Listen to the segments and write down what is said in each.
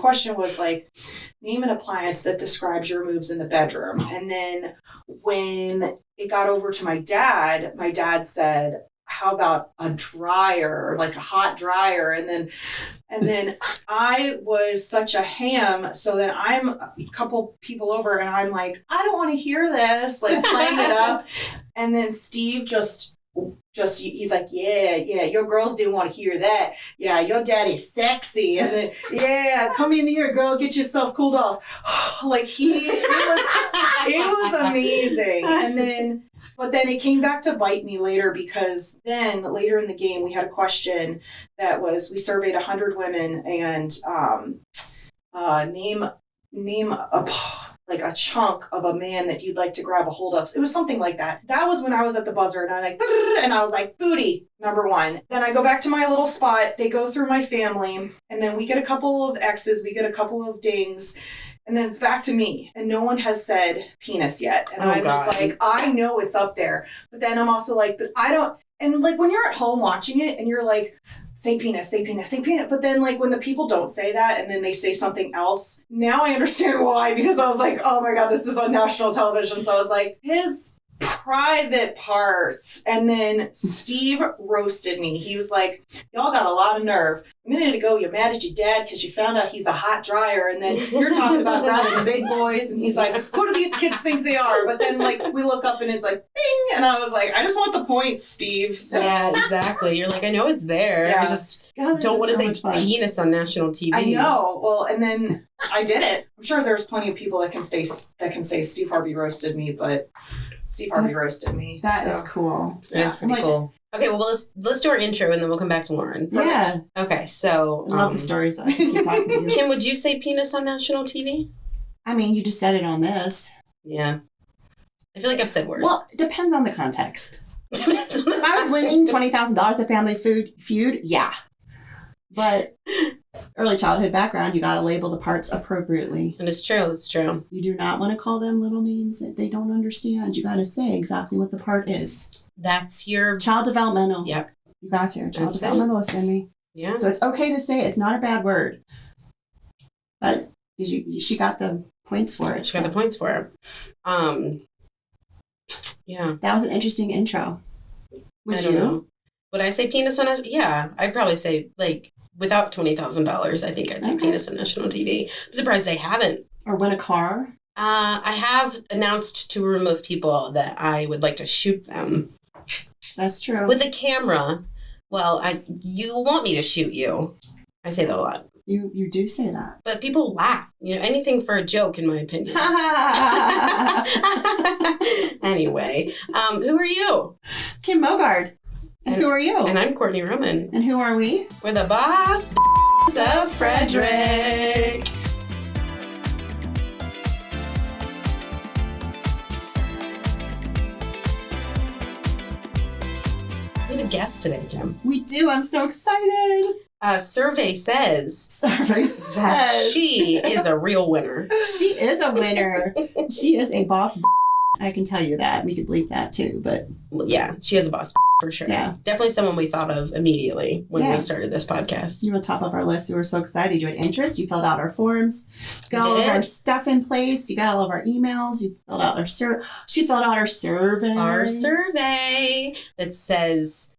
question was like, name an appliance that describes your moves in the bedroom. And then when it got over to my dad said, how about a dryer, like a hot dryer? And then I was such a ham. So then I'm a couple people over and I'm like, I don't want to hear this, like playing it up. And then Steve just he's like, yeah, your girls didn't want to hear that. Yeah, your daddy's sexy. And then, yeah, come in here, girl, get yourself cooled off. Like it was amazing. But then it came back to bite me later, because then later in the game we had a question that was, we surveyed 100 women and name a chunk of a man that you'd like to grab a hold of. It was something like that. That was when I was at the buzzer and I was like, booty, number 1. Then I go back to my little spot. They go through my family and then we get a couple of X's, we get a couple of dings, and then it's back to me. And no one has said penis yet. And I'm just like, I know it's up there. But then I'm also like, but I don't, and like when you're at home watching it and you're like, say penis, say penis, say penis. But then like when the people don't say that and then they say something else, now I understand why, because I was like, oh my God, this is on national television. So I was like, his private parts. And then Steve roasted me. He was like, y'all got a lot of nerve. A minute ago, you're mad at your dad because you found out he's a hot dryer. And then you're talking about grabbing the big boys. And he's like, who do these kids think they are? But then like we look up and it's like, bing. And I was like, I just want the points, Steve. So. Yeah, exactly. You're like, I know it's there. Yeah. I just don't want to say penis on national TV. I know. Well, and then I did it. I'm sure there's plenty of people that can say Steve Harvey roasted me, but Steve Harvey roasted me. That is cool. That's pretty cool. Okay, well let's do our intro and then we'll come back to Lauren. Perfect. Yeah. Okay, so I love the stories. So I can keep talking to you. Kim, would you say penis on national TV? I mean, you just said it on this. Yeah. I feel like I've said worse. Well, it depends on the context. If I was winning $20,000 at Family Feud, yeah. But early childhood background, you got to label the parts appropriately. And it's true. It's true. You do not want to call them little names that they don't understand. You got to say exactly what the part is. That's your... Child developmental. Yep. You got your child developmentalist in me. Yeah. So it's okay to say it. It's not a bad word. But she got the points for it. She got the points for it. Yeah. That was an interesting intro. Would you? Know. Would I say penis on a... Yeah, I'd probably say, like, without $20,000, I think I'd say penis on national TV. I'm surprised I haven't. Or win a car? I have announced to remove people that I would like to shoot them. That's true. With a camera. Well, you want me to shoot you. I say that a lot. You do say that. But people laugh. You know, anything for a joke, in my opinion. Anyway, who are you? Kim Mogard. And who are you? And I'm Kourtney Roman. And who are we? We're the boss of Frederick. We have a guest today, Kim. We do. I'm so excited. Survey says that she is a real winner. She is a winner. She is a boss. I can tell you that. We could bleep that too, but... Well, yeah, she is a boss for sure. Yeah. Definitely someone we thought of immediately when we started this podcast. You were top of our list. We were so excited. You had interest. You filled out our forms. Got all of our stuff in place. You got all of our emails. You filled out our survey. She filled out our survey. Our survey that says...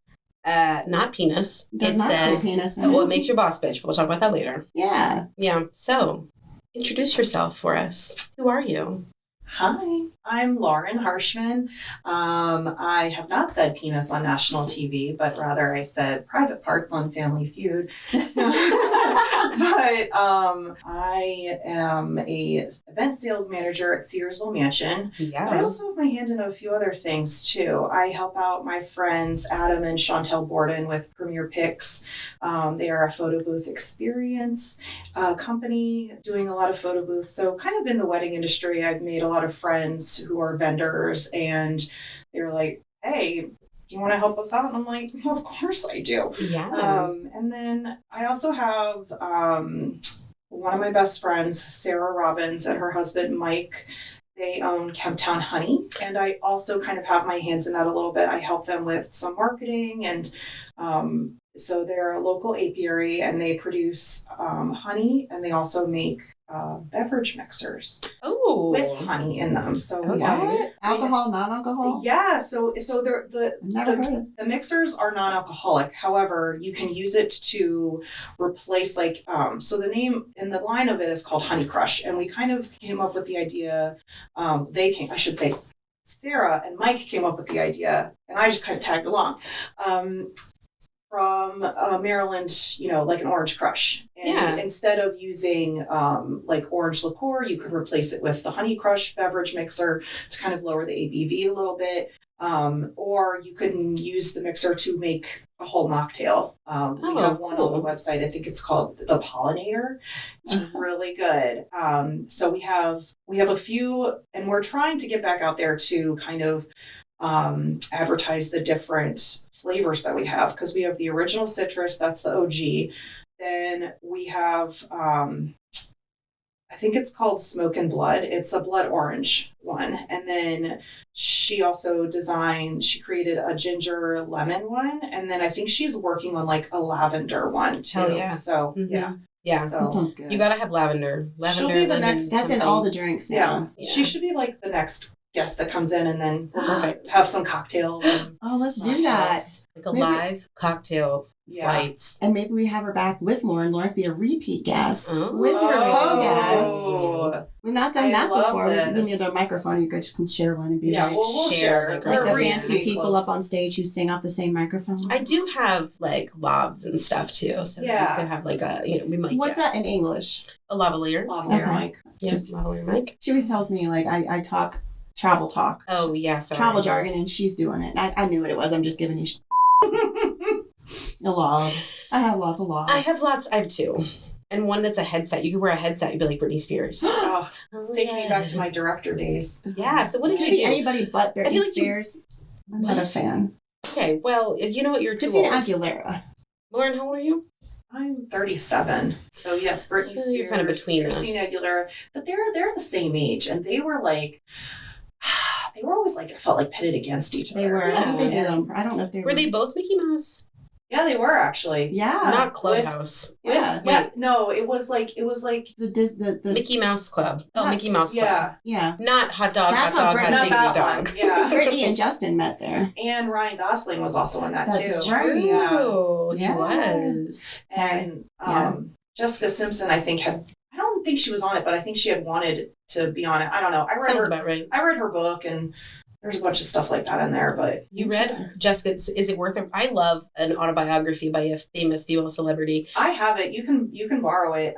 not penis. It says penis. What makes you boss bitch. We'll talk about that later. Yeah. Yeah. So, introduce yourself for us. Who are you? Hi, I'm Lauren Harshman. I have not said penis on national TV, but rather I said private parts on Family Feud. But I am a event sales manager at Ceresville Mansion. Yeah. I also have my hand in a few other things too. I help out my friends Adam and Chantel Borden with Premier Pics. They are a photo booth experience company doing a lot of photo booths. So kind of in the wedding industry, I've made a lot of friends who are vendors, and they were like, hey, do you want to help us out? And I'm like, well, of course I do. Yeah. And then I also have one of my best friends, Sarah Robbins, and her husband, Mike. They own Kemptown Honey, and I also kind of have my hands in that a little bit. I help them with some marketing, and so they're a local apiary, and they produce honey, and they also make beverage mixers with honey in them. So what? Alcohol, non-alcohol? Yeah. So the Never heard of it. the mixers are non-alcoholic. However, you can use it to replace so the name in the line of it is called Honey Crush, and we kind of came up with the idea. Sarah and Mike came up with the idea, and I just kind of tagged along. From Maryland, like an Orange Crush. And instead of using like orange liqueur, you could replace it with the Honey Crush beverage mixer to kind of lower the ABV a little bit. Or you can use the mixer to make a whole mocktail. We have one on the website. I think it's called the Pollinator. It's really good. So we have a few, and we're trying to get back out there to kind of advertise the different flavors that we have, because we have the original citrus, that's the OG. Then we have I think it's called Smoke and Blood. It's a blood orange one. And then she also created a ginger lemon one. And then I think she's working on like a lavender one too. Hell yeah. So yeah. Yeah. So That sounds good. You gotta have lavender. She'll be the lemon, next- That's in all the drinks now. yeah. She should be like the next guest that comes in, and then we'll just have some cocktails. And Oh, let's do that. Like a Maybe- live cocktail fights. And maybe we have her back with Lauren. Lauren be a repeat guest Oh. with her co-guest. Oh. We've not done I that love before. We this. need a microphone. You guys can share one and be Yeah, like, we'll share, share. like, like the We're fancy really people close. up on stage who sing off the same microphone. I do have like lobs and stuff too, so Yeah. we could have like we might What's get that in English? a lavalier. Lavalier Okay. Mike. Yes, lavalier mic. She always tells me like I talk travel talk, Oh yeah, sorry. travel jargon, and she's doing it. I knew what it was. I'm just giving you a lob. I have lots of lobs. I have two. And one that's a headset. You could wear a headset, you'd be like Britney Spears. Oh, it's taking me back to my director days. Yeah, so what did you Could be do? anybody but I Britney feel like you- Spears. I'm not a fan. Okay, well, you know what, you're too Christina old. Aguilera. Lauren, how old are you? I'm 37, so yes, Britney You're Spears, kind of between us. Christina Aguilera, but they're the same age, and they were like, they were always like, it felt like pitted against each other. They were. I think they did Yeah. them. I don't know if they Were they both Mickey Mouse? Yeah, they were actually. Yeah. Not Clubhouse. Yeah. Yeah, no, it was like The Mickey Mouse Club. Oh, Not- Mickey Mouse Club. yeah, yeah. Not hot dog, That's hot how dog, Britney- hot not diggity that dog. one. Yeah, Brittany and Justin met there. and Ryan Gosling was also in that That's too. true. True. He Yeah. was. And Yeah. Jessica Simpson, I think I don't think she was on it, but I think she had wanted to be on it. I don't know. Sounds about right. I read her book, and there's a bunch of stuff like that in there, but You read Jessica's Is It Worth It? I love an autobiography by a famous female celebrity. I have it. You can borrow it.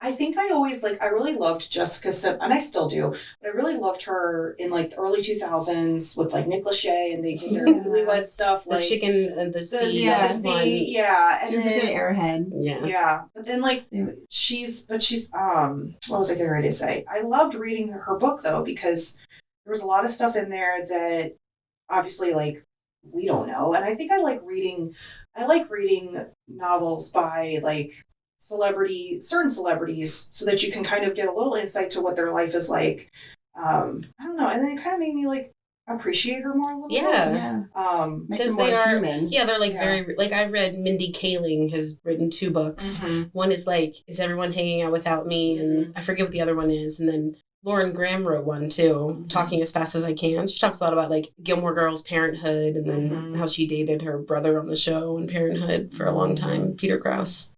I think I always I really loved Jessica Simpson, and I still do, but I really loved her in like the early 2000s with like Nick Lachey, and they did their newlywed stuff, The like chicken and the sea. yeah, the that one. sea, yeah. And She was a then, good airhead. Yeah. yeah, but then Yeah. she's what was I getting ready to say? I loved reading her book though, because there was a lot of stuff in there that obviously we don't know, and I think I like reading novels by certain celebrities, so that you can kind of get a little insight to what their life is like. I don't know, and then it kind of made me appreciate her more a little Yeah. Yeah. bit. Makes Because them more they are- human. Yeah, they're Yeah. very I read Mindy Kaling has written 2 books. Mhm. One is Is Everyone Hanging Out Without Me? And I forget what the other one is. And then Lauren Graham wrote one too, Talking as Fast as I Can. She talks a lot about Gilmore Girls, Parenthood, and then Mhm. how she dated her brother on the show and Parenthood for a long time, Peter Krause.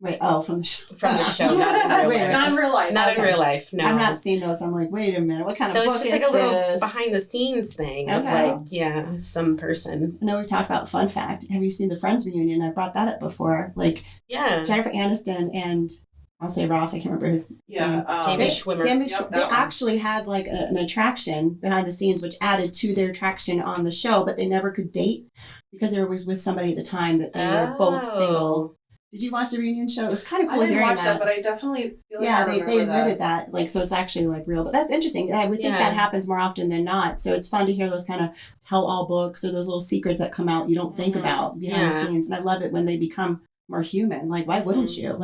Wait, from the show. From the show, not in real Wait a life. minute. Not in real life. Not Okay. in real life, no. I've not seen those. So I'm like, wait a minute. What kind So of it's book just is a little this? behind the scenes thing of Okay. some person. I know we talked about fun fact. Have you seen the Friends reunion? I brought that up before. Yeah. Jennifer Aniston and I'll say Ross. I can't remember his Yeah. David Schwimmer. Yep, they that one. actually had an attraction behind the scenes, which added to their attraction on the show, but they never could date because they were always with somebody at the time that they were both single. Did you watch the reunion show? It was kind of cool I didn't hearing watch that, but I definitely feel like yeah, I they remember admitted that. So it's actually real. But that's interesting. And I would think Yeah. that happens more often than not. So it's fun to hear those kind of tell all books or those little secrets that come out you don't think Mhm. about behind the Yeah. scenes. And I love it when they become more human. Why wouldn't you?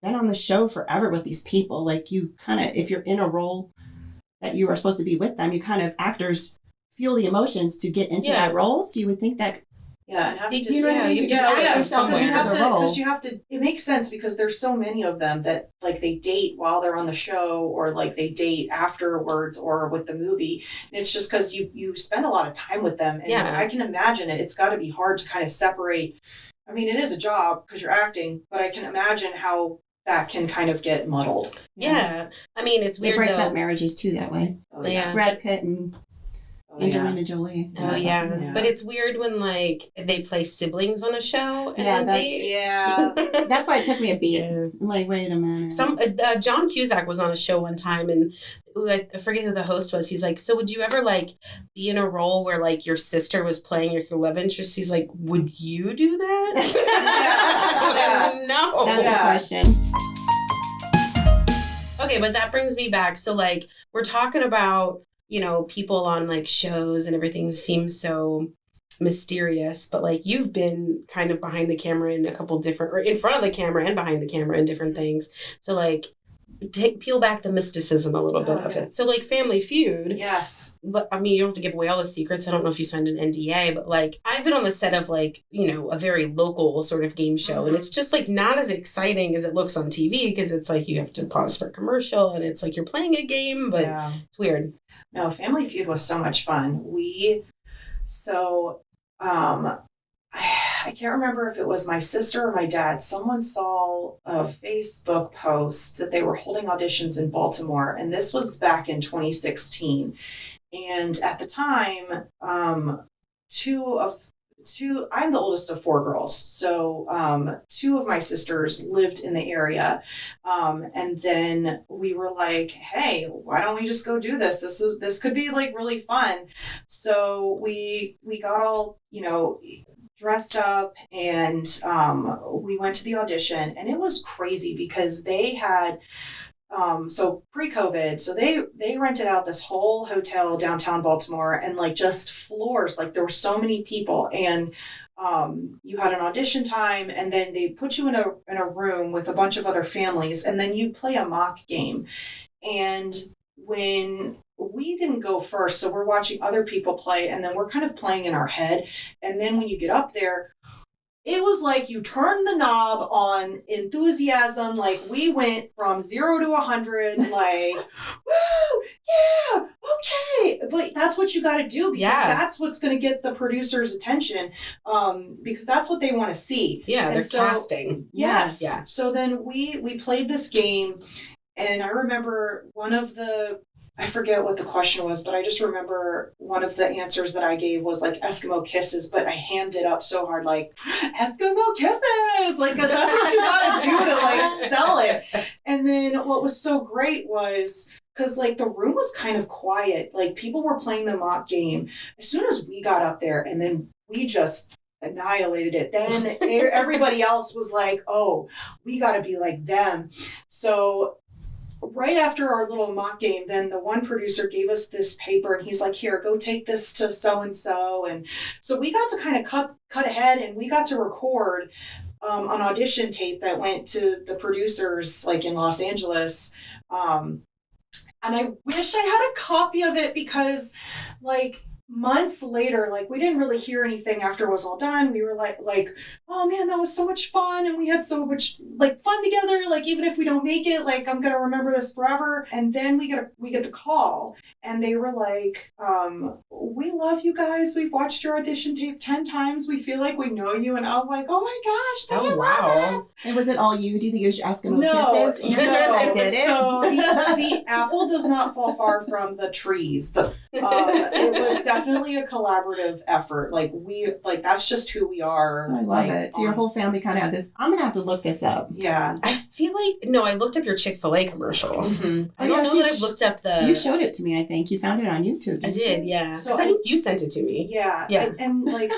been on the show forever with these people. Like you kind of, if you're in a role that you are supposed to be with them, you kind of, actors feel the emotions to get into that role. So you would think that. Yeah, and do you know what I mean? Because you have to. It makes sense because there's so many of them that like they date while they're on the show, or like they date afterwards, or with the movie. And it's just because you spend a lot of time with them, and I can imagine it. It's got to be hard to kind of separate. I mean, it is a job because you're acting, but I can imagine how that can kind of get muddled. Yeah, I mean, it's weird. It breaks up marriages too that way. Oh, yeah. Brad Pitt and Angelina Jolie. Oh yeah. But it's weird when like they play siblings on a show and That's why it took me a beat. I'm like, wait a minute. John Cusack was on a show one time, and I forget who the host was. He's like, so would you ever like be in a role where like your sister was playing your love interest? He's like, would you do that? No. That's the question. Okay, but that brings me back. So like we're talking about, you know, people on like shows and everything seems so mysterious, but like you've been kind of behind the camera in a couple different, or in front of the camera and behind the camera in different things. So like peel back the mysticism a little bit of it. So like Family Feud. Yes. But I mean, you don't have to give away all the secrets. I don't know if you signed an NDA, but like I've been on the set of like, you know, a very local sort of game show, and it's just like not as exciting as it looks on TV, because it's like you have to pause for a commercial and it's like you're playing a game, but it's weird. No, Family Feud was so much fun. I can't remember if it was my sister or my dad. Someone saw a Facebook post that they were holding auditions in Baltimore, and this was back in 2016. And at the time, I'm the oldest of four girls. So two of my sisters lived in the area. And then we were like, hey, why don't we just go do this? This could be like really fun. So we got all, you know, dressed up, and we went to the audition, and it was crazy because they had so pre-COVID, so they rented out this whole hotel downtown Baltimore, and like just floors, like there were so many people, and you had an audition time, and then they put you in a room with a bunch of other families, and then you play a mock game. And when we didn't go first, so we're watching other people play, and then we're kind of playing in our head, and then when you get up there, it was like you turned the knob on enthusiasm. Like we went from 0 to 100, like, woo, yeah, okay. But that's what you got to do, because that's what's going to get the producer's attention, because that's what they want to see. Yeah, they're casting. Yes. Yeah. So then we played this game, and I remember I forget what the question was, but I just remember one of the answers that I gave was like Eskimo kisses, but I hammed it up so hard, like Eskimo kisses, like 'cause that's what you gotta do to like sell it. And then what was so great was, because like the room was kind of quiet, like people were playing the mock game. As soon as we got up there, and then we just annihilated it, then everybody else was like, oh, we got to be like them. So right after our little mock game, then the one producer gave us this paper, and he's like, here, go take this to so-and-so. And so we got to kind of cut ahead, and we got to record an audition tape that went to the producers like in Los Angeles. And I wish I had a copy of it, because like months later, like we didn't really hear anything after it was all done. We were like, oh man, that was so much fun, and we had so much like fun together. Like even if we don't make it, like I'm gonna remember this forever. And then we get the call, and they were like, we love you guys. We've watched your audition tape 10 times. We feel like we know you. And I was like, oh my gosh, oh wow. And was it all you? Do you think it was Eskimo kisses? No, I did it. So the apple does not fall far from the trees. It was definitely a collaborative effort. Like that's just who we are. I love it. So your whole family kind of had this. I'm gonna have to look this up. Yeah. I feel like I looked up your Chick-fil-A commercial. Mm-hmm. I don't know that I've looked up You showed it to me. I think you found it on YouTube. I did, yeah. So I think you sent it to me. Yeah. Yeah. And like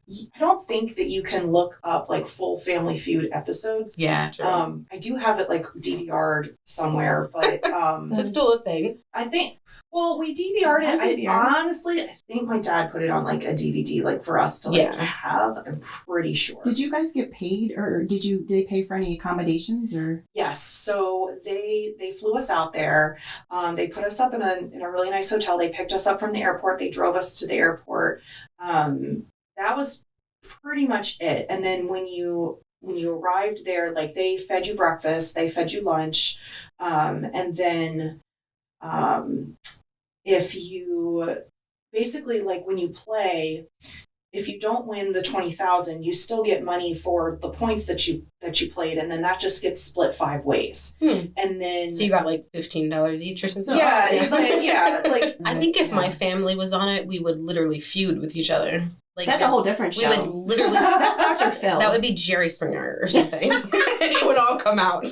I don't think that you can look up like full Family Feud episodes. Yeah, true. I do have it like DVR'd somewhere, but Is it still a thing? I think. Well, we DVR'd it. I I think my dad put it on like a DVD, like for us to like have. I'm pretty sure. Did you guys get paid, or did they pay for any accommodations, or? Yes. So they flew us out there. They put us up in a really nice hotel. They picked us up from the airport. They drove us to the airport. That was pretty much it. And then when you arrived there, like they fed you breakfast, they fed you lunch, and then if you basically, like when you play, if you don't win the 20,000, you still get money for the points that you played, and then that just gets split 5 ways. And then so you got like $15 each or something. Yeah, like I think if my family was on it, we would literally feud with each other. Like that's a whole different show. We would literally. That's Dr. Phil. That would be Jerry Springer or something. It would all come out.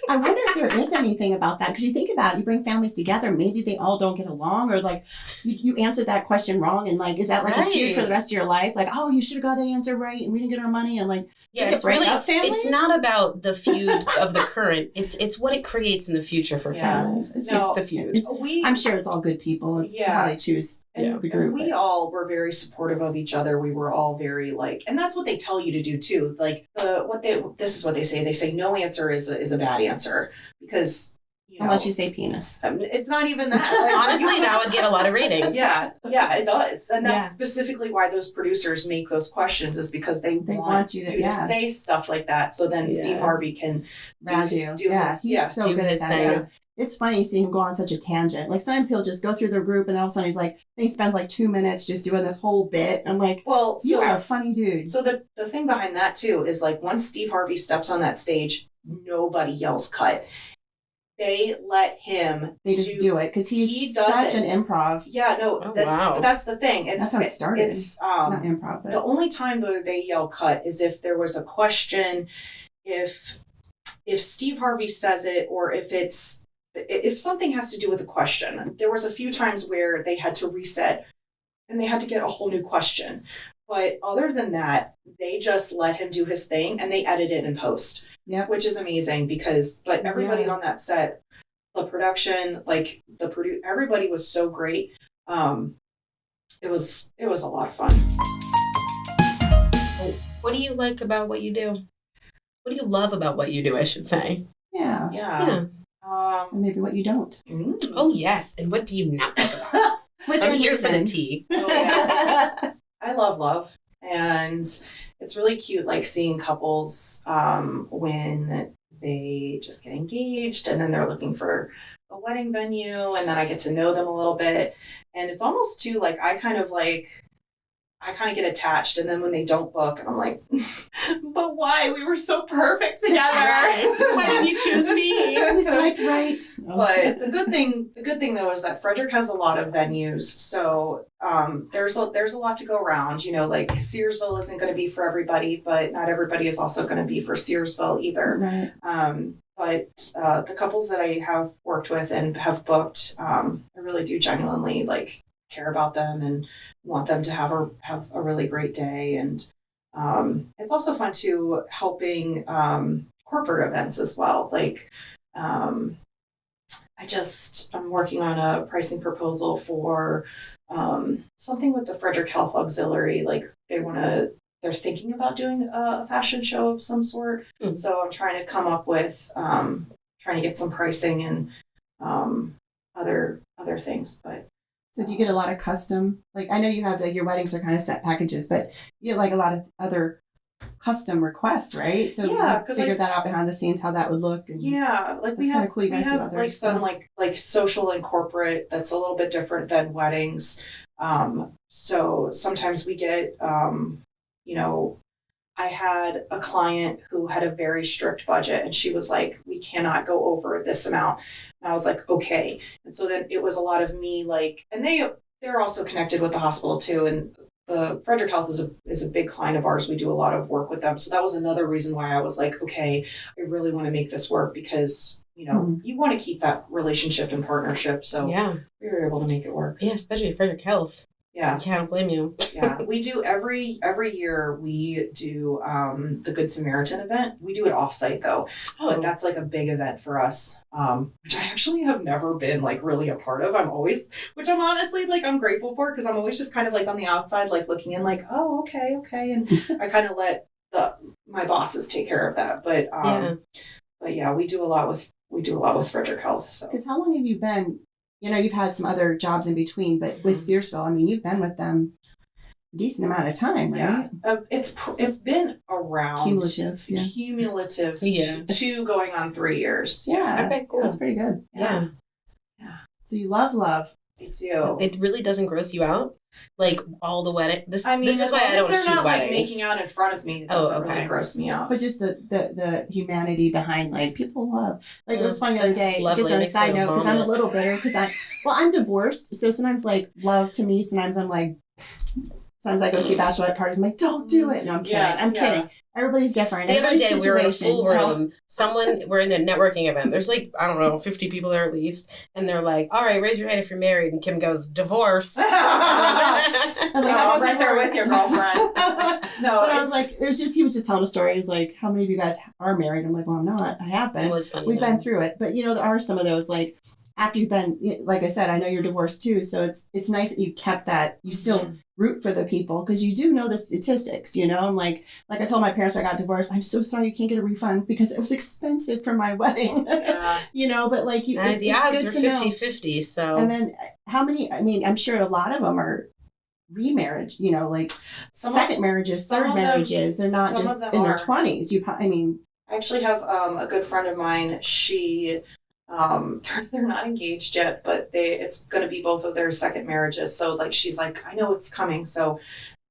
I wonder if there is anything about that, because you think about it, you bring families together, maybe they all don't get along, or like you answered that question wrong, and like is that like a feud for the rest of your life? Like, oh, you should have got that answer right, and we didn't get our money, and like it's really up families? It's not about the feud of the current. It's what it creates in the future for families. It's just the feud. I'm sure it's all good people. It's how they choose. The group. We all were very supportive of each other. We were all very like, and that's what they tell you to do too. Like this is what they say. They say no answer is a bad answer, because unless you say penis. It's not even that. Honestly, that would get a lot of ratings. Yeah, it does, and that's specifically why those producers make those questions, is because they want you to say stuff like that. So then Steve Harvey can razz you. He's so good at that too. It's funny seeing him go on such a tangent. Like sometimes he'll just go through the group, and all of a sudden he's like, he spends like 2 minutes just doing this whole bit. I'm like, well, you are a funny dude. So the thing behind that too is like once Steve Harvey steps on that stage, nobody yells cut. They let him. They just do it because he's such an improv. Yeah, no, but that's the thing. That's how it started. It's not improv. But. The only time though they yell cut is if there was a question, if Steve Harvey says it, or if something has to do with a question. There was a few times where they had to reset and they had to get a whole new question. But other than that, they just let him do his thing, and they edit it in post. Yep. Which is amazing but everybody on that set, the production, like everybody was so great. It was a lot of fun. What do you like about what you do? What do you love about what you do, I should say? Yeah. And maybe what you don't. Oh, yes. And what do you not love about? I'm here for the tea. I love love. And it's really cute, like seeing couples when they just get engaged and then they're looking for a wedding venue, and then I get to know them a little bit. And it's almost too like I kind of get attached, and then when they don't book, and I'm like, but why? We were so perfect together. Why did you choose me? You swiped right. But the good thing though is that Frederick has a lot of venues, so there's a lot to go around. Like Ceresville isn't going to be for everybody, but not everybody is also going to be for Ceresville either. Right. But the couples that I have worked with and have booked, I really do genuinely care about them and want them to have a really great day. And it's also fun too helping corporate events as well. I'm working on a pricing proposal for something with the Frederick Health Auxiliary. They're thinking about doing a fashion show of some sort. So I'm trying to come up with trying to get some pricing and other things. But so do you get a lot of custom? I know you have your weddings are kind of set packages, but you get a lot of other custom requests, right? So you figure that out behind the scenes, how that would look. And we have kind of cool. You guys do other some like social and corporate that's a little bit different than weddings. So sometimes we get I had a client who had a very strict budget, and she was like, we cannot go over this amount. And I was like, okay. And so then it was a lot of me and they're also connected with the hospital too. And the Frederick Health is a big client of ours. We do a lot of work with them. So that was another reason why I was like, okay, I really want to make this work, because you want to keep that relationship and partnership. So we were able to make it work. Yeah, especially Frederick Health. Yeah. I can't blame you. Yeah. We do every year we do the Good Samaritan event. We do it offsite though. But that's like a big event for us. Which I actually have never been like really a part of. Which I'm honestly like I'm grateful for because I'm always just kind of like on the outside, like looking in like, oh, okay. And I kind of let my bosses take care of that. But yeah, we do a lot with Frederick Health. So because how long have you been? You know, you've had some other jobs in between, but with Ceresville, I mean, you've been with them a decent amount of time, right? Yeah, it's been around Cumulative, yeah. 2 going on 3 years. Yeah, okay, cool. That's pretty good. Yeah. So you love. Me too. It really doesn't gross you out, like all the wedding. This is why I don't they're shoot not weddings. Like making out in front of me. It doesn't really gross me out. But just the humanity behind, like, people love. Like, it was funny the other day, lovely. just on a side note, because I'm a little bitter because I'm divorced, so sometimes like love to me, sometimes I'm like. Sometimes I go see bachelorette parties. I'm like, don't do it. No, I'm kidding. I'm kidding. Everybody's different. The other day, we were in a full room. You know? We're in a networking event. There's like, I don't know, 50 people there at least. And they're like, all right, raise your hand if you're married. And Kim goes, divorce. I was like, I'm right there with your girlfriend. No, but I was like, he was just telling a story. He was like, how many of you guys are married? I'm like, well, I'm not. I have been. It was funny. We've been through it. But, you know, there are some of those, like, after you've been, like I said, I know you're divorced too, so it's nice that you kept that. You still root for the people because you do know the statistics, you know. I'm like I told my parents when I got divorced, I'm so sorry you can't get a refund because it was expensive for my wedding, you know. But like the odds it's good are to 50-50. So and then how many? I mean, I'm sure a lot of them are remarriage, you know, like second marriages, third marriages. They're not just in their 20s. I actually have a good friend of mine. She. They're not engaged yet, but it's going to be both of their second marriages. So like, she's like, I know it's coming. So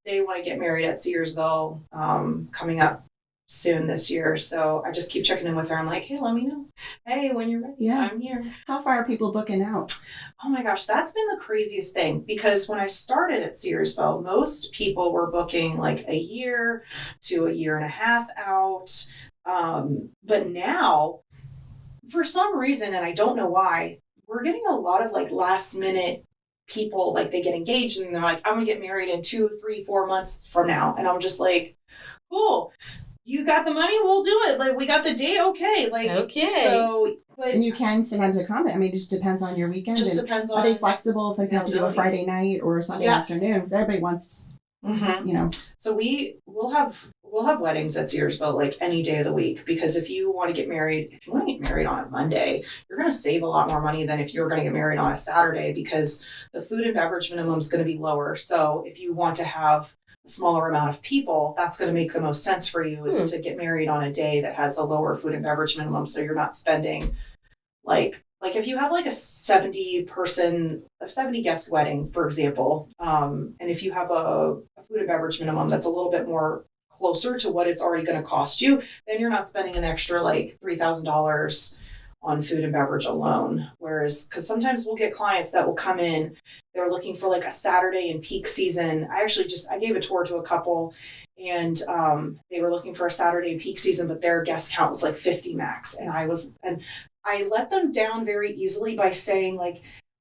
they want to get married at Ceresville, coming up soon this year. So I just keep checking in with her. I'm like, hey, let me know. Hey, when you're ready, yeah. I'm here. How far are people booking out? Oh my gosh, that's been the craziest thing because when I started at Ceresville, most people were booking like a year to a year and a half out. But now, for some reason, and I don't know why, we're getting a lot of like last minute people, like they get engaged and they're like, I'm gonna get married in 2, 3, 4 months from now. And I'm just like, cool, you got the money, we'll do it. Like we got the date, okay. Like okay. So and you can sometimes accommodate. I mean, it just depends on your weekend. Just depends on. Are they flexible if they have to do a Friday night or a Sunday afternoon? Because everybody wants, you know. So we'll have weddings at Ceresville like any day of the week because if you want to get married on a Monday, you're going to save a lot more money than if you're going to get married on a Saturday because the food and beverage minimum is going to be lower. So if you want to have a smaller amount of people, that's going to make the most sense for you is to get married on a day that has a lower food and beverage minimum. So you're not spending like if you have like a 70 guest wedding, for example, and if you have a food and beverage minimum that's a little bit more closer to what it's already going to cost you, then you're not spending an extra like $3,000 on food and beverage alone. Whereas, because sometimes we'll get clients that will come in, they're looking for like a Saturday in peak season. I gave a tour to a couple and they were looking for a Saturday in peak season, but their guest count was like 50 max. And I let them down very easily by saying like,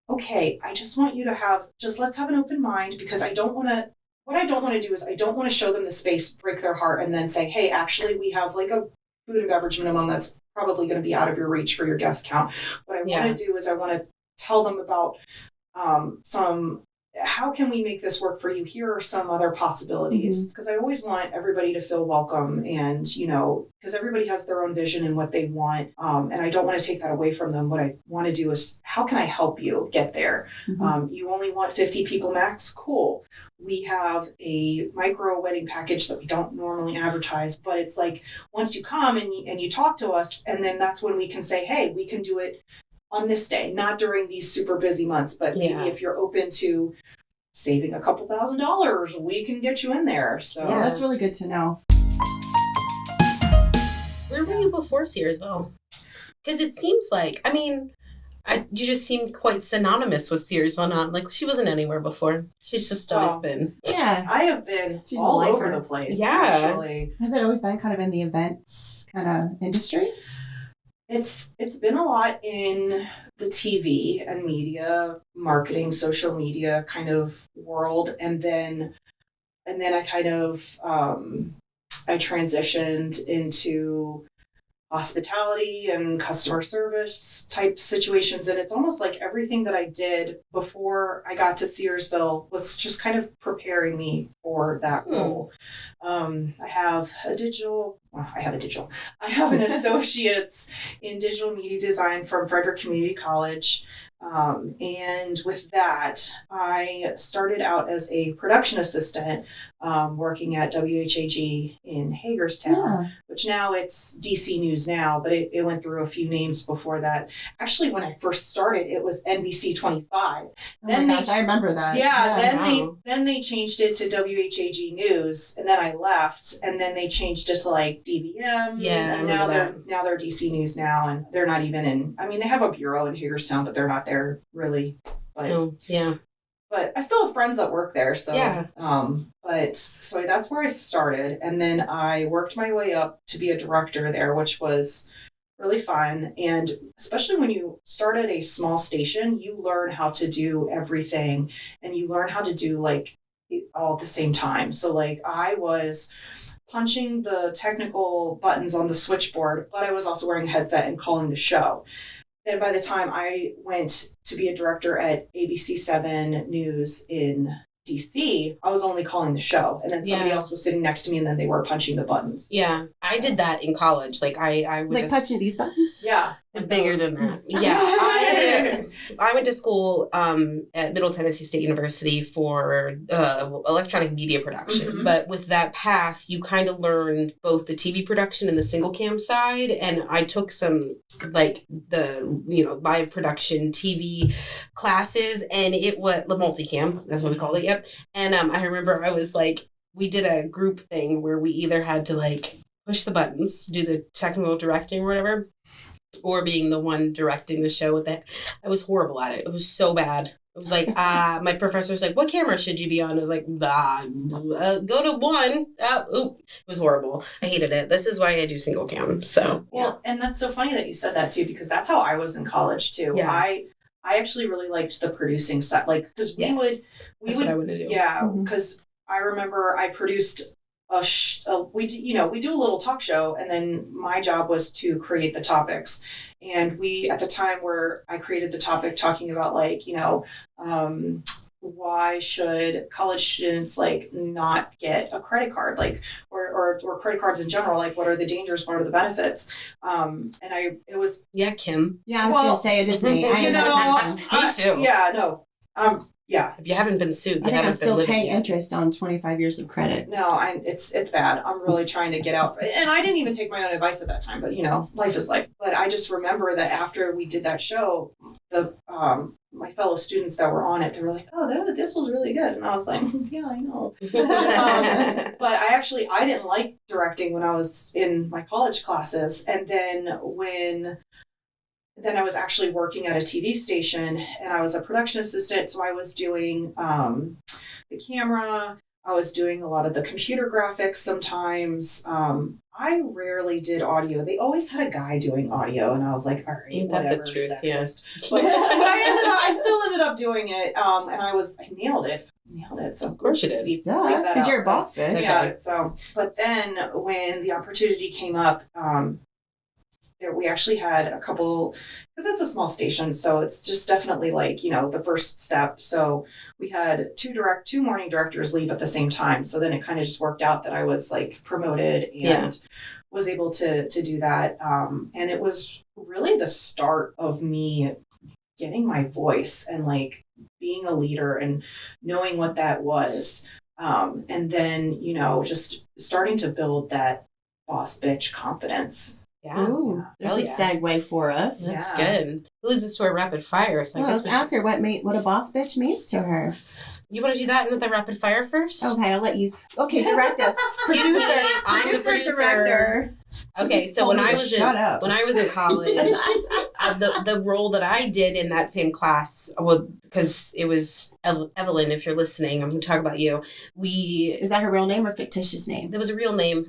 okay, I just want you to let's have an open mind because what I don't want to do is I don't want to show them the space, break their heart, and then say, hey, actually, we have like a food and beverage minimum that's probably going to be out of your reach for your guest count. What I want to do is I want to tell them about how can we make this work for you? Here are some other possibilities. Because I always want everybody to feel welcome and, you know, because everybody has their own vision and what they want. And I don't want to take that away from them. What I want to do is, how can I help you get there? You only want 50 people max? Cool. We have a micro wedding package that we don't normally advertise, but it's like, once you come and you talk to us, and then that's when we can say, hey, we can do it on this day, not during these super busy months, but maybe if you're open to saving a couple $1,000s, we can get you in there. So yeah, that's really good to know. Where were you before Ceresville? Because it seems like, I mean, you just seem quite synonymous with Ceresville. Not like she wasn't anywhere before. She's just always been. Yeah, I have been all over the place. Yeah, actually. Has it always been kind of in the events kind of industry? It's been a lot in the TV and media, marketing, social media kind of world. And then I kind of, I transitioned into hospitality and customer service type situations. And it's almost like everything that I did before I got to Ceresville was just kind of preparing me for that role. I have an associate's in digital media design from Frederick Community College. And with that, I started out as a production assistant working at WHAG in Hagerstown, which now it's DC News now, but it went through a few names before that. Actually, when I first started, it was NBC 25. Then I remember that. Then they changed it to WHAG News, and then I left, and then they changed it to like DVM. Yeah, and now they're DC News now, and they're not even in. I mean, they have a bureau in Hagerstown, but they're not there really. But But I still have friends that work there, so so that's where I started, and then I worked my way up to be a director there, which was really fun. And especially when you start at a small station, you learn how to do everything, and you learn how to do like it all at the same time. So like I was punching the technical buttons on the switchboard, but I was also wearing a headset and calling the show. Then by the time I went to be a director at ABC7 News in DC, I was only calling the show, and then somebody else was sitting next to me, and then they were punching the buttons. Yeah, I did that in college. Like I would punching these buttons. Yeah, bigger than that. Yeah, I went to school at Middle Tennessee State University for electronic media production. But with that path, you kind of learned both the TV production and the single cam side. And I took some like the live production TV classes, and it was the multicam. That's what we called it. Yep. And I remember I was like, we did a group thing where we either had to like push the buttons, do the technical directing or whatever, or being the one directing the show with it. I was horrible at it. It was so bad. It was like, my professor was like, what camera should you be on? I was like, go to one. It was horrible. I hated it. This is why I do single cam. So, well, and that's so funny that you said that too, because that's how I was in college too. Yeah. I actually really liked the producing side, like, because we would, what I want to do. Yeah, because I remember I produced we do a little talk show, and then my job was to create the topics. And we, at the time where I created the topic talking about like, why should college students like not get a credit card, like, or credit cards in general, like what are the dangers, what are the benefits? Kim. Yeah, I was gonna say it is me. Me too. Yeah, no. Yeah. If you haven't been sued, I think I'm still paying interest on 25 years of credit. No, it's bad. I'm really trying to get out. And I didn't even take my own advice at that time, but life is life. But I just remember that after we did that show, my fellow students that were on it, they were like, "Oh, this was really good," and I was like, "Yeah, I know." But I didn't like directing when I was in my college classes, and then I was actually working at a TV station, and I was a production assistant, so I was doing the camera. I was doing a lot of the computer graphics sometimes. I rarely did audio. They always had a guy doing audio, and I was like, all right, whatever, sexist. Yeah. But I still ended up doing it, and I nailed it. So of course you did. Because you're a boss bitch. Yeah. So, but then when the opportunity came up, we actually had a couple, because it's a small station, so it's just definitely like, the first step. So we had two morning directors leave at the same time. So then it kind of just worked out that I was like promoted and was able to do that. And it was really the start of me getting my voice and like being a leader and knowing what that was. And then, just starting to build that boss bitch confidence. Yeah. Ooh, there's a segue for us. That's good. It leads us to a rapid fire. So let's ask her what a boss bitch means to her. You want to do that in the rapid fire first? Okay, I'll let you. Okay, direct us. Producer. I'm the producer. Director. Okay, so when I was in college, the role that I did in that same class, well, because it was Evelyn, if you're listening, I'm going to talk about you. Is that her real name or fictitious name? That was her real name.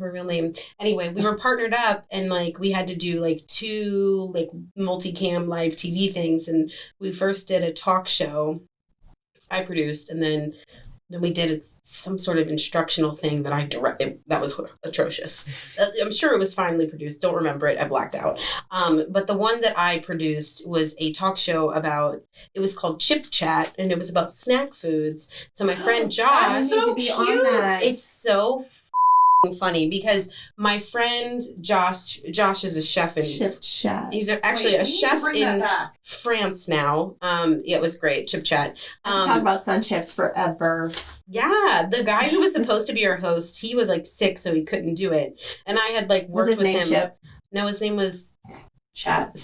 Anyway, we were partnered up and like we had to do like 2 like multicam live TV things. And we first did a talk show I produced, and then we did some sort of instructional thing that I directed. That was atrocious. I'm sure it was finally produced. Don't remember it. I blacked out. But the one that I produced was a talk show it was called Chip Chat, and it was about snack foods. So my friend Josh. That's so cute. It's so funny because my friend Josh is a chef in Chip Chat. He's actually a chef in France now. Yeah, it was great. Chip Chat. Talk about sun chips forever. Yeah, the guy who was supposed to be our host, he was like sick, so he couldn't do it. And I had like worked with him. Was his name Chip? No, his name was Chat.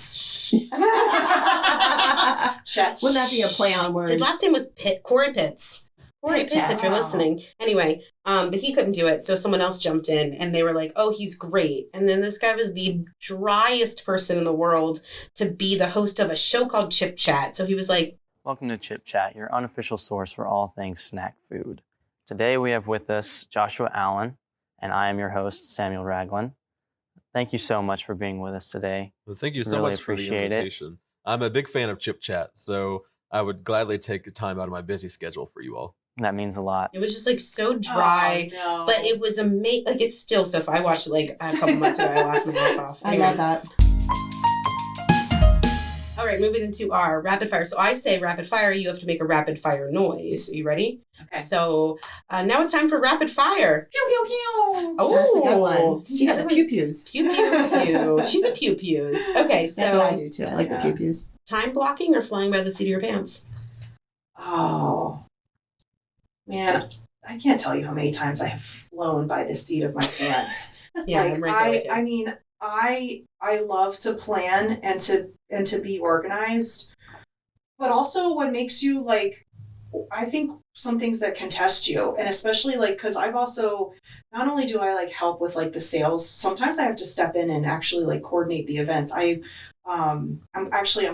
Chat. Wouldn't that be a play on words? His last name was Corey Pitts. Corey Pitts, if you're listening. Anyway, but he couldn't do it, so someone else jumped in, and they were like, "Oh, he's great." And then this guy was the driest person in the world to be the host of a show called Chip Chat. So he was like, "Welcome to Chip Chat, your unofficial source for all things snack food. Today we have with us Joshua Allen, and I am your host, Samuel Ragland. Thank you so much for being with us today. Well, thank you so much for the invitation. I'm a big fan of Chip Chat, so I would gladly take the time out of my busy schedule for you all. That means a lot. It was just like so dry, but it was amazing. Like it's still so fun. I watched it like a couple months ago. I laughed my ass off. Anyway. I love that. All right, moving into our rapid fire. So I say rapid fire. You have to make a rapid fire noise. Are you ready? Okay. So now it's time for rapid fire. Pew pew pew. Oh, that's a good one. She got the pew pews. Pew pew pew. She's a pew pews. Okay, so that's what I do too. I like the pew pews. Time blocking or flying by the seat of your pants? Oh. Man, I can't tell you how many times I have flown by the seat of my pants. Yeah, like, I'm right there with you. I mean, I love to plan and to be organized, but also what makes you like, I think some things that can test you, and especially like because I've also not only do I like help with like the sales, sometimes I have to step in and actually like coordinate the events. I'm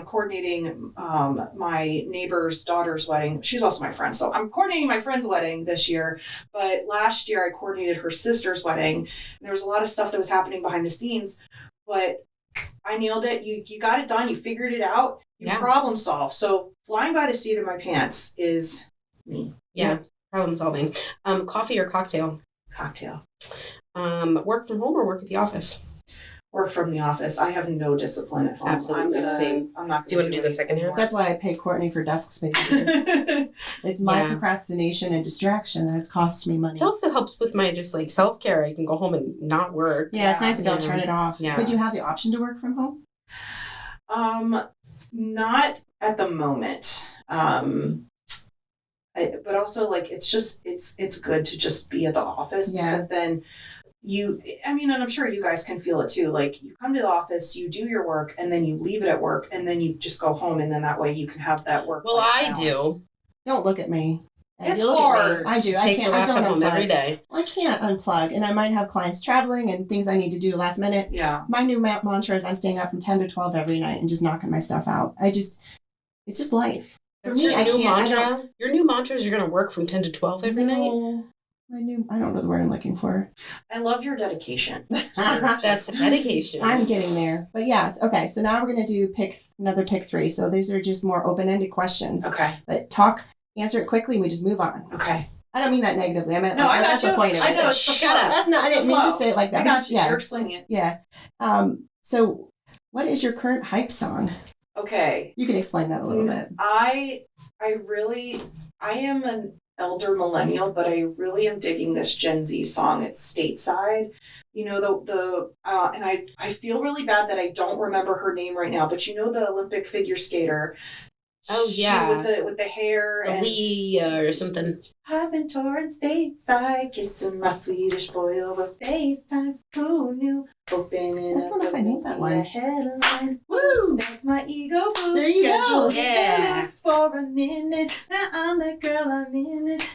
coordinating my neighbor's daughter's wedding. She's also my friend. So I'm coordinating my friend's wedding this year. But last year I coordinated her sister's wedding. There was a lot of stuff that was happening behind the scenes, but I nailed it. You got it done. You figured it out. You problem solve. So flying by the seat of my pants is me. Yeah. Problem solving. Coffee or cocktail? Cocktail. Work from home or work at the office? Work from the office. I have no discipline at home. Absolutely. I'm not. Do you want to do the second half? That's why I pay Kourtney for desk space. It's my procrastination and distraction that's cost me money. It also helps with my just like self-care. I can go home and not work. Yeah, it's nice to be able to turn it off. Yeah. Would you have the option to work from home? Not at the moment. But also like it's good to just be at the office because then and I'm sure you guys can feel it too. Like you come to the office, you do your work, and then you leave it at work, and then you just go home, and then that way you can have that work. Well, I do. Don't look at me. It's hard. I do. I can't. I don't home every day. I can't unplug, and I might have clients traveling and things I need to do last minute. Yeah. My new mantra is I'm staying up from 10 to 12 every night and just knocking my stuff out. It's just life. For me, Your new mantra is you're going to work from 10 to 12 every night? I don't know the word I'm looking for. I love your dedication. That's dedication. I'm getting there. But yes, okay. So now we're going to do another pick 3. So these are just more open-ended questions. Okay. But answer it quickly and we just move on. Okay. I don't mean that negatively. I mean, no, that's the point of it. I know, shut up. That's not, I didn't mean to say it like that. I got you. You're explaining it. Yeah. So what is your current hype song? Okay. You can explain that a little bit. I am an elder millennial, but I really am digging this Gen Z song. It's Stateside. You know, and I feel really bad that I don't remember her name right now, but you know the Olympic figure skater. Oh yeah, with the hair Aaliyah or something. I've been touring stateside, kissing my Swedish boy over FaceTime. Who knew? Opening up if I named that one. Headline. Woo! That's my ego boost. There you go. Yeah. For a minute, now I'm the girl I'm in it.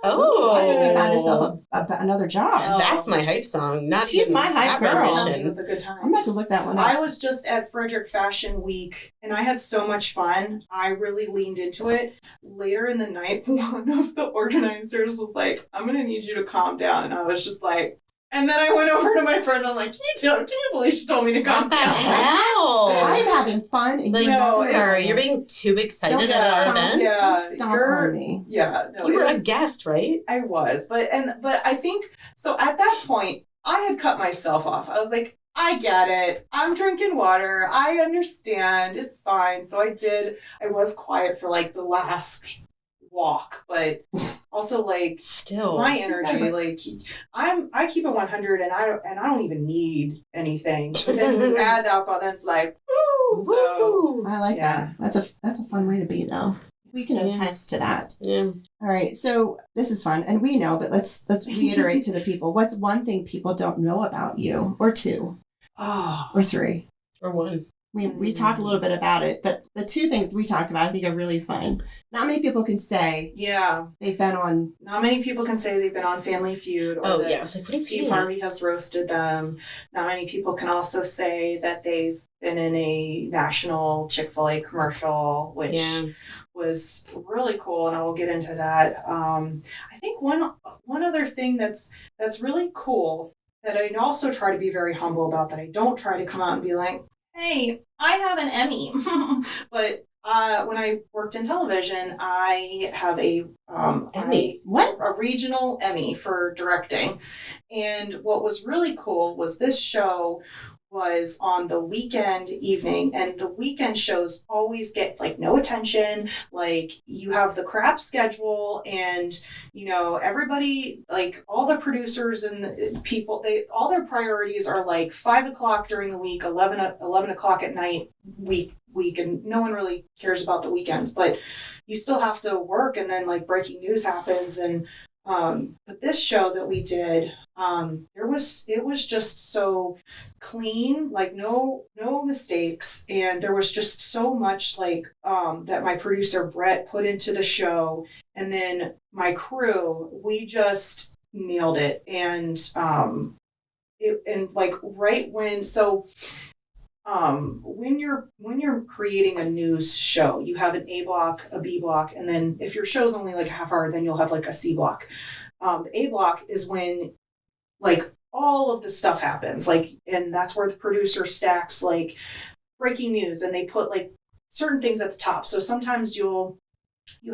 Oh, I think you found yourself another job. That's my hype song. Not She's my hype girl. It was a good time. I'm about to look that one up. I was just at Frederick Fashion Week and I had so much fun. I really leaned into it. Later in the night, one of the organizers was like, I'm going to need you to calm down. And I was just like, and then I went over to my friend and I'm like, can you believe she told me to calm down? Hell? I'm having fun. And Like, No, sorry, you're being too excited about our event. Don't stomp on me. Yeah, no, You were a guest, right? I was, but I think so. At that point, I had cut myself off. I was like, I get it. I'm drinking water. I understand. It's fine. So I did. I was quiet for like the last walk, but also like still my energy. Like I keep it 100, and I don't even need anything. But then when you add the alcohol, then it's like, woo. So I like that. That's a fun way to be though. We can attest to that. Yeah. All right. So this is fun, and we know, but let's reiterate to the people. What's one thing people don't know about you, or two, or three, or one? We talked a little bit about it, but the two things we talked about I think are really fun. Not many people can say they've been on. Not many people can say they've been on Family Feud or I was like, what is Steve Harvey has roasted them. Not many people can also say that they've been in a national Chick-fil-A commercial, which was really cool, and I will get into that. I think one other thing that's really cool that I also try to be very humble about, that I don't try to come out and be like, hey, I have an Emmy. But when I worked in television, I have a Emmy. A regional Emmy for directing. And what was really cool was this show was on the weekend evening, and the weekend shows always get like no attention. Like you have the crap schedule, and everybody, like all the producers and the people, all their priorities are like 5 o'clock during the week, 11 o'clock at night week, and no one really cares about the weekends, but you still have to work, and then like breaking news happens. And but this show that we did, it was just so clean, like no mistakes, and there was just so much like that my producer Brett put into the show, and then my crew, we just nailed it. And when you're creating a news show, you have an A block, a B block, and then if your show's only like a half hour, then you'll have like a C block. The A block is when like all of the stuff happens, like, and that's where the producer stacks like breaking news, and they put like certain things at the top. So sometimes you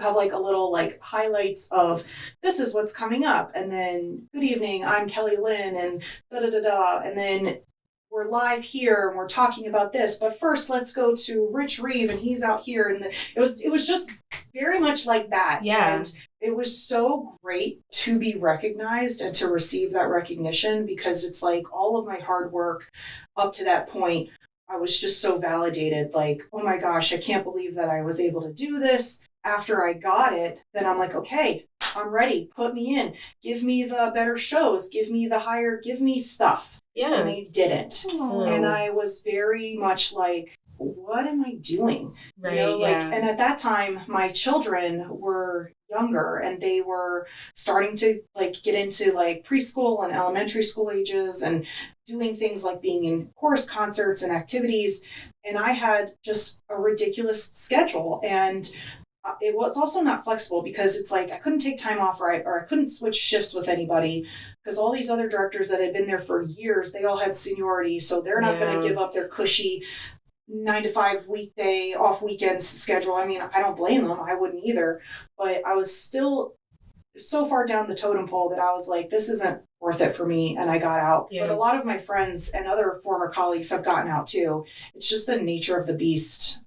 have like a little like highlights of this is what's coming up, and then good evening, I'm Kelly Lynn, and and then we're live here and we're talking about this, but first let's go to Rich Reeve and he's out here. And it was just very much like that. Yeah. And it was so great to be recognized and to receive that recognition, because it's like all of my hard work up to that point, I was just so validated, like, oh my gosh, I can't believe that I was able to do this. After I got it, then I'm like, okay, I'm ready. Put me in. Give me the better shows. Give me stuff. Yeah. And they didn't. Oh. And I was very much like, what am I doing? Right, And at that time, my children were younger, and they were starting to like get into like preschool and elementary school ages, and doing things like being in chorus concerts and activities. And I had just a ridiculous schedule, and it was also not flexible, because it's like I couldn't take time off, or I couldn't switch shifts with anybody, because all these other directors that had been there for years, they all had seniority, so they're not going to give up their cushy 9 to 5 weekday off weekends schedule. I mean, I don't blame them. I wouldn't either. But I was still so far down the totem pole that I was like, this isn't worth it for me, and I got out. Yeah. But a lot of my friends and other former colleagues have gotten out too. It's just the nature of the beast.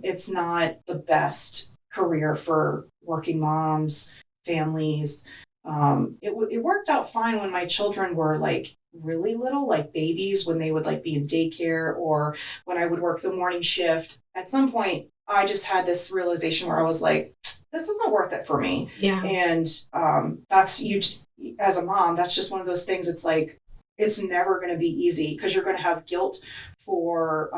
It's not the best career for working moms, families. It worked out fine when my children were like really little, like babies, when they would like be in daycare, or when I would work the morning shift. At some point, I just had this realization where I was like, this isn't worth it for me. Yeah. And that's, you as a mom, that's just one of those things. It's like, it's never going to be easy, because you're going to have guilt for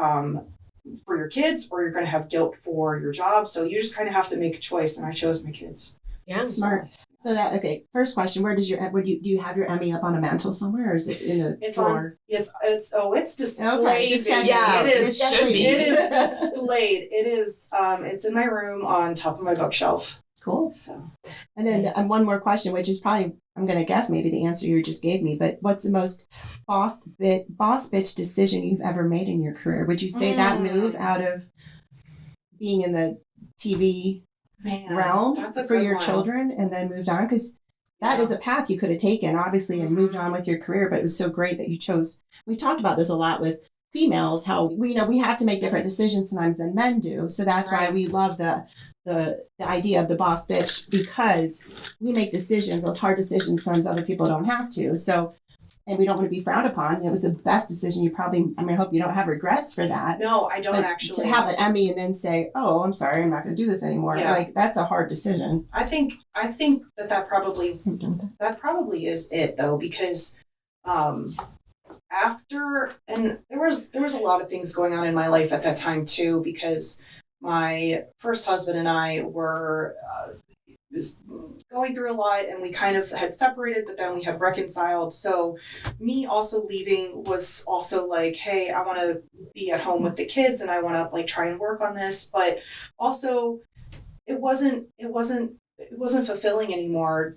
your kids, or you're going to have guilt for your job. So you just kind of have to make a choice. And I chose my kids. Yeah. Smart. So okay. First question: where do you have your Emmy up on a mantle somewhere, or is it in a drawer? It's displayed. Okay, just checking. Yeah, it is. should be. It is displayed. It is. It's in my room on top of my bookshelf. Cool. So, and then one more question, which is probably, I'm going to guess maybe the answer you just gave me, but what's the most boss bitch decision you've ever made in your career? Would you say that move out of being in the TV realm for your children and then moved on? Because that is a path you could have taken, obviously, and moved on with your career, but it was so great that you chose. We talked about this a lot with females, how we have to make different decisions sometimes than men do. So that's why we love the idea of the boss bitch, because we make decisions, those hard decisions, sometimes other people don't have to. So, and we don't want to be frowned upon. It was the best decision. I hope you don't have regrets for that. No, I don't actually. To have an Emmy and then say, oh, I'm sorry, I'm not going to do this anymore. Yeah. Like, that's a hard decision. I think that probably is it though, because after, and there was a lot of things going on in my life at that time too, because my first husband and I were was going through a lot, and we kind of had separated, but then we had reconciled. So me also leaving was also like, hey, I want to be at home with the kids and I want to like try and work on this, but also it wasn't fulfilling anymore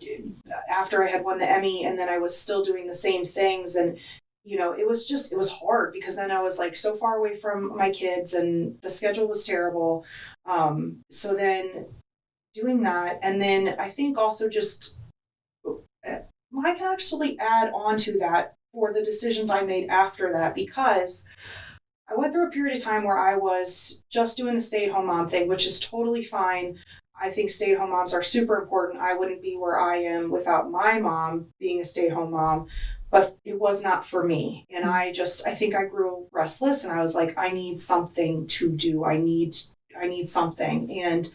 after I had won the Emmy, and then I was still doing the same things. And it was hard because then I was like so far away from my kids and the schedule was terrible. So then doing that, and then I think also just I can actually add on to that for the decisions I made after that, because I went through a period of time where I was just doing the stay-at-home mom thing, which is totally fine. I think stay-at-home moms are super important. I wouldn't be where I am without my mom being a stay-at-home mom, but it was not for me. And I think I grew restless, and I was like, I need something to do. I need something. And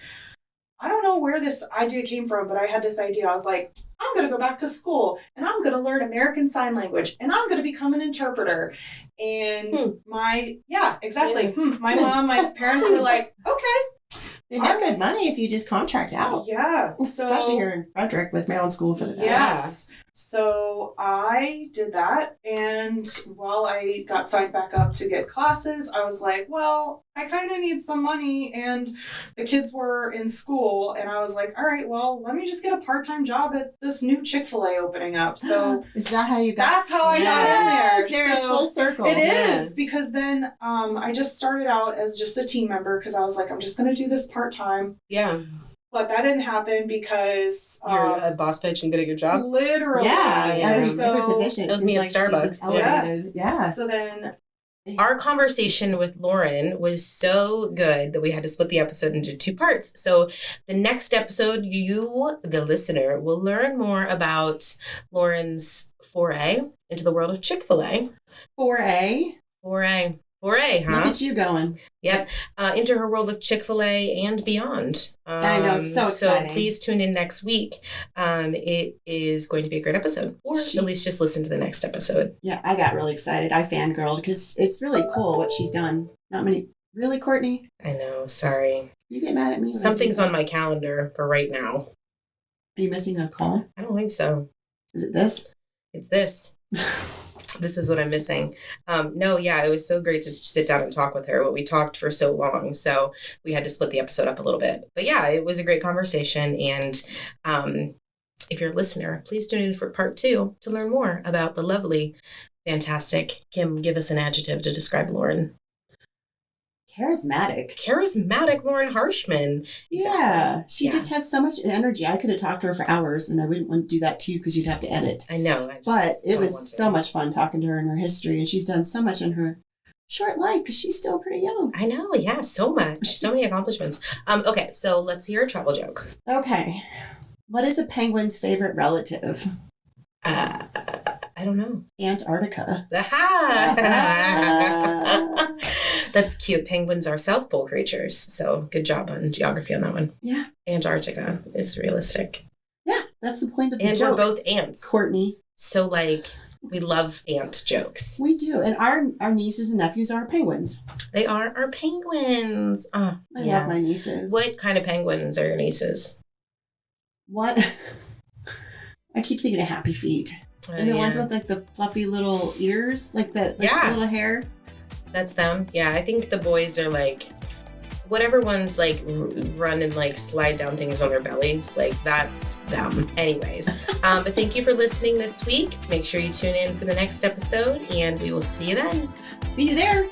I don't know where this idea came from, but I had this idea. I was like, I'm going to go back to school and I'm going to learn American Sign Language and I'm going to become an interpreter. And my mom, my parents were like, okay. They make good money if you just contract out. Yeah. So, especially here in Frederick with Maryland School for the Deaf. Yes. So I did that, and while I got signed back up to get classes, I was like, well, I kind of need some money, and the kids were in school, and I was like, all right, well, let me just get a part-time job at this new Chick-fil-A opening up. So is that how you got? That's how I got in there. There, it's full circle. It is, because then I just started out as just a team member, because I was like, I'm just going to do this part-time. Yeah. But that didn't happen because you're a boss bitch and good at your job. Literally, every position. It was me at Starbucks. Yes. Yeah. So then, our conversation with Lauren was so good that we had to split the episode into 2 parts. So the next episode, you, the listener, will learn more about Lauren's foray into the world of Chick-fil-A. Foray, huh? Look at you going. Yep. Into her world of Chick-fil-A and beyond. I know, so exciting. So please tune in next week. It is going to be a great episode. Or at least just listen to the next episode. Yeah, I got really excited. I fangirled because it's really cool what she's done. Not many. Really, Kourtney? I know, sorry. You get mad at me? Something's on my calendar for right now. Are you missing a call? I don't think so. Is it this? It's this. This is what I'm missing. It was so great to sit down and talk with her. But we talked for so long, so we had to split the episode up a little bit. But yeah, it was a great conversation. And if you're a listener, please tune in for part 2 to learn more about the lovely, fantastic Kim. Give us an adjective to describe Lauren. Charismatic Lauren Harshman. Exactly. Yeah. She just has so much energy. I could have talked to her for hours, and I wouldn't want to do that to you because you'd have to edit. I know. But it was so much fun talking to her and her history, and she's done so much in her short life because she's still pretty young. I know. Yeah, so much. So many accomplishments. Okay, so let's hear a travel joke. Okay. What is a penguin's favorite relative? I don't know. Antarctica. That's cute. Penguins are South Pole creatures. So good job on geography on that one. Yeah. Antarctica is realistic. Yeah, that's the point of the joke. And we're both ants. Kourtney. So we love ant jokes. We do. And our nieces and nephews are penguins. They are our penguins. I love my nieces. What kind of penguins are your nieces? What? I keep thinking of Happy Feet. And the ones with like the fluffy little ears, like the little hair. That's them. Yeah, I think the boys are like, whatever ones like run and like slide down things on their bellies, like that's them. Anyways, but thank you for listening this week. Make sure you tune in for the next episode and we will see you then. See you there.